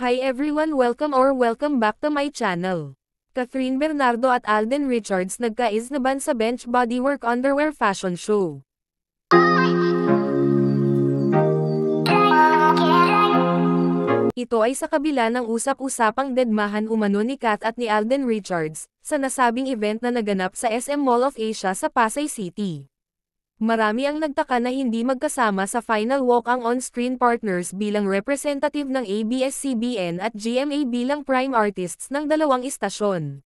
Hi everyone, welcome back to my channel. Catherine Bernardo at Alden Richards nagkaiznaban sa Bench Bodywork Underwear Fashion Show. Ito ay sa kabila ng usap-usapang dedmahan umano ni Kath at ni Alden Richards, sa nasabing event na naganap sa SM Mall of Asia sa Pasay City. Marami ang nagtaka na hindi magkasama sa final walk ang on-screen partners bilang representative ng ABS-CBN at GMA bilang prime artists ng dalawang istasyon.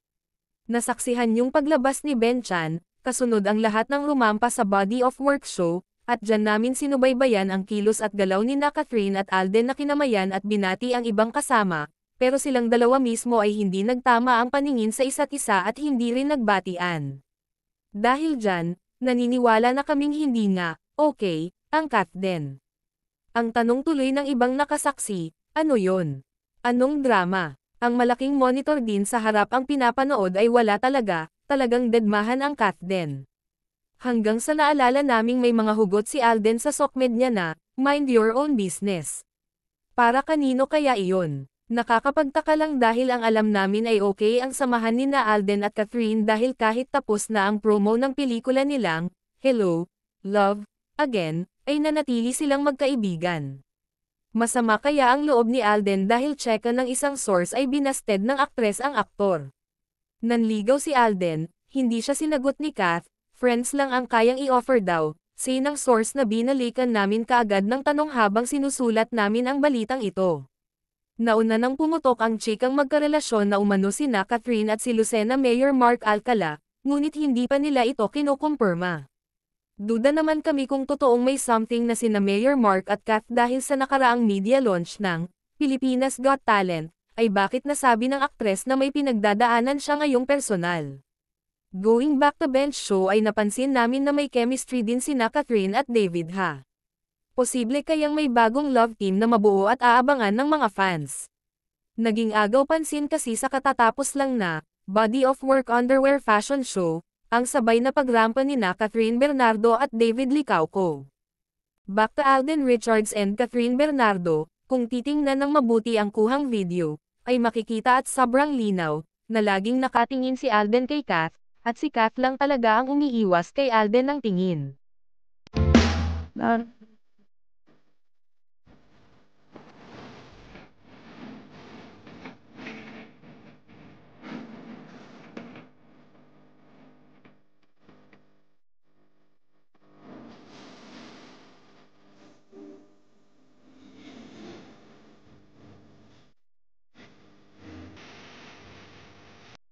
Nasaksihan yung paglabas ni Ben Chan, kasunod ang lahat ng rumampa sa Body of Work show, at dyan namin sinubaybayan ang kilos at galaw ni Catherine at Alden na kinamayan at binati ang ibang kasama, pero silang dalawa mismo ay hindi nagtama ang paningin sa isa't isa at hindi rin nagbatian. Dahil dyan, naniniwala na kaming hindi nga, okay, ang Kath din. Ang tanong tuloy ng ibang nakasaksi, ano yon? Anong drama? Ang malaking monitor din sa harap ang pinapanood ay wala talagang dedmahan ang Kath din. Hanggang sa naalala naming may mga hugot si Alden sa sokmed niya na, mind your own business. Para kanino kaya iyon? Nakakapagtaka lang dahil ang alam namin ay okay ang samahan ni Alden at Catherine dahil kahit tapos na ang promo ng pelikula nilang, Hello, Love, Again, ay nanatili silang magkaibigan. Masama kaya ang loob ni Alden dahil tseka ng isang source ay binasted ng aktres ang aktor. Nanligaw si Alden, hindi siya sinagot ni Kath, friends lang ang kayang i-offer daw, say ng source na binalikan namin kaagad ng tanong habang sinusulat namin ang balitang ito. Nauna nang pumutok ang chikang magkarelasyon na umano sina Catherine at si Lucena Mayor Mark Alcala, ngunit hindi pa nila ito kinukumpirma. Duda naman kami kung totoong may something na sina Mayor Mark at Kath dahil sa nakaraang media launch ng Pilipinas Got Talent, ay bakit nasabi ng aktres na may pinagdadaanan siya ngayong personal. Going back to Bench show ay napansin namin na may chemistry din sina Catherine at David Ha. Posible kayang may bagong love team na mabuo at aabangan ng mga fans. Naging agaw pansin kasi sa katatapos lang na Body of Work Underwear Fashion Show, ang sabay na pagrampa ni Catherine Bernardo at David Licauco. Back to Alden Richards and Catherine Bernardo, kung titingnan ng mabuti ang kuhang video, ay makikita at sobrang linaw, na laging nakatingin si Alden kay Kath, at si Kath lang talaga ang umiiwas kay Alden ng tingin.